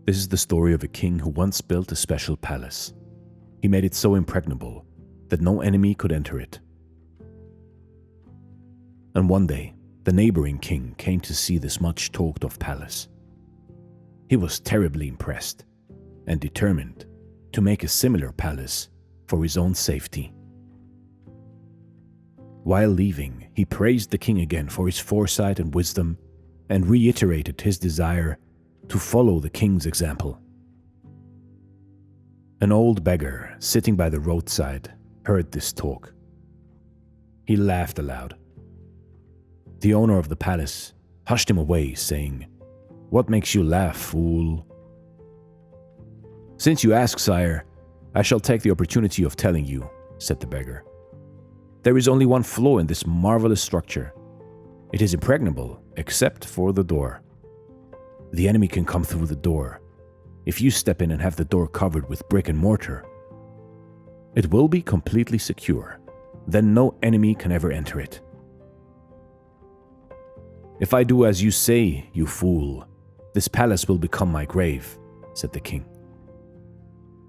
This is the story of a king who once built a special palace. He made it so impregnable that no enemy could enter it. And one day, the neighboring king came to see this much talked of palace. He was terribly impressed and determined to make a similar palace for his own safety. While leaving, he praised the king again for his foresight and wisdom and reiterated his desire to follow the king's example. An old beggar sitting by the roadside heard this talk. He laughed aloud. The owner of the palace hushed him away, saying, "What makes you laugh, fool?" "Since you ask, sire, I shall take the opportunity of telling you," said the beggar. "There is only one flaw in this marvelous structure. It is impregnable, except for the door. The enemy can come through the door. If you step in and have the door covered with brick and mortar, it will be completely secure. Then no enemy can ever enter it." "If I do as you say, you fool, this palace will become my grave," said the king.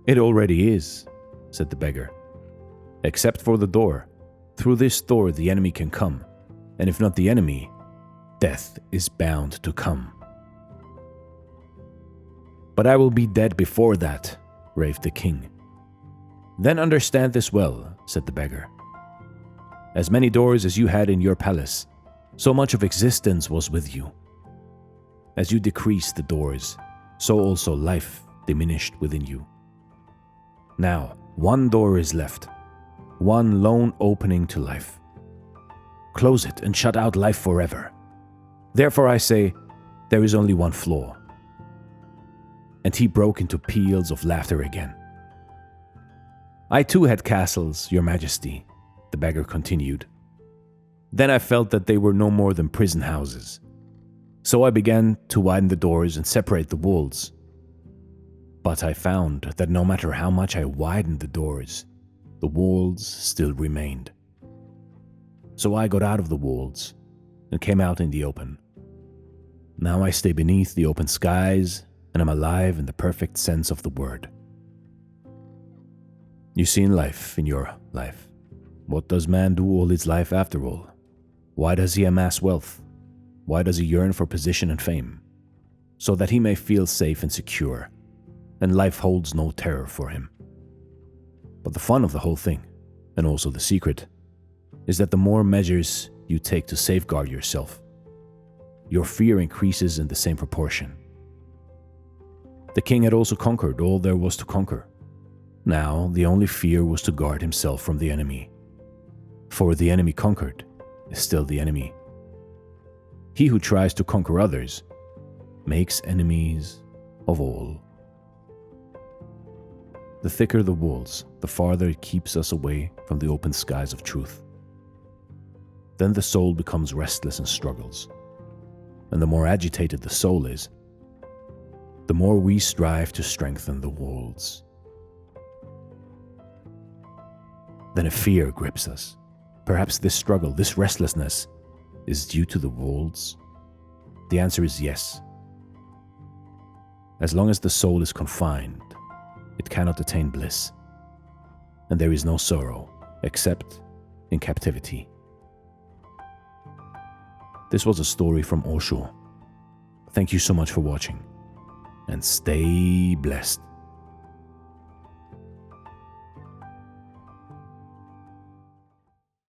"It already is," said the beggar. "Except for the door. Through this door the enemy can come, and if not the enemy, death is bound to come." "But I will be dead before that," raved the king. "Then understand this well," said the beggar. "As many doors as you had in your palace, so much of existence was with you. As you decreased the doors, so also life diminished within you. Now, one door is left, one lone opening to life. Close it and shut out life forever. Therefore I say, there is only one flaw." And he broke into peals of laughter again. "I too had castles, your majesty," the beggar continued. "Then I felt that they were no more than prison houses. So I began to widen the doors and separate the walls. But I found that no matter how much I widened the doors, the walls still remained. So I got out of the walls and came out in the open. Now I stay beneath the open skies and am alive in the perfect sense of the word." You see, in life, in your life, what does man do all his life after all? Why does he amass wealth? Why does he yearn for position and fame? So that he may feel safe and secure, and life holds no terror for him. But the fun of the whole thing, and also the secret, is that the more measures you take to safeguard yourself, your fear increases in the same proportion. The king had also conquered all there was to conquer. Now the only fear was to guard himself from the enemy. For the enemy conquered is still the enemy. He who tries to conquer others makes enemies of all. The thicker the walls, the farther it keeps us away from the open skies of truth. Then the soul becomes restless and struggles. And the more agitated the soul is, the more we strive to strengthen the walls. Then a fear grips us. Perhaps this struggle, this restlessness, is due to the walls? The answer is yes. As long as the soul is confined, it cannot attain bliss, and there is no sorrow except in captivity. This was a story from Osho. Thank you so much for watching, and stay blessed.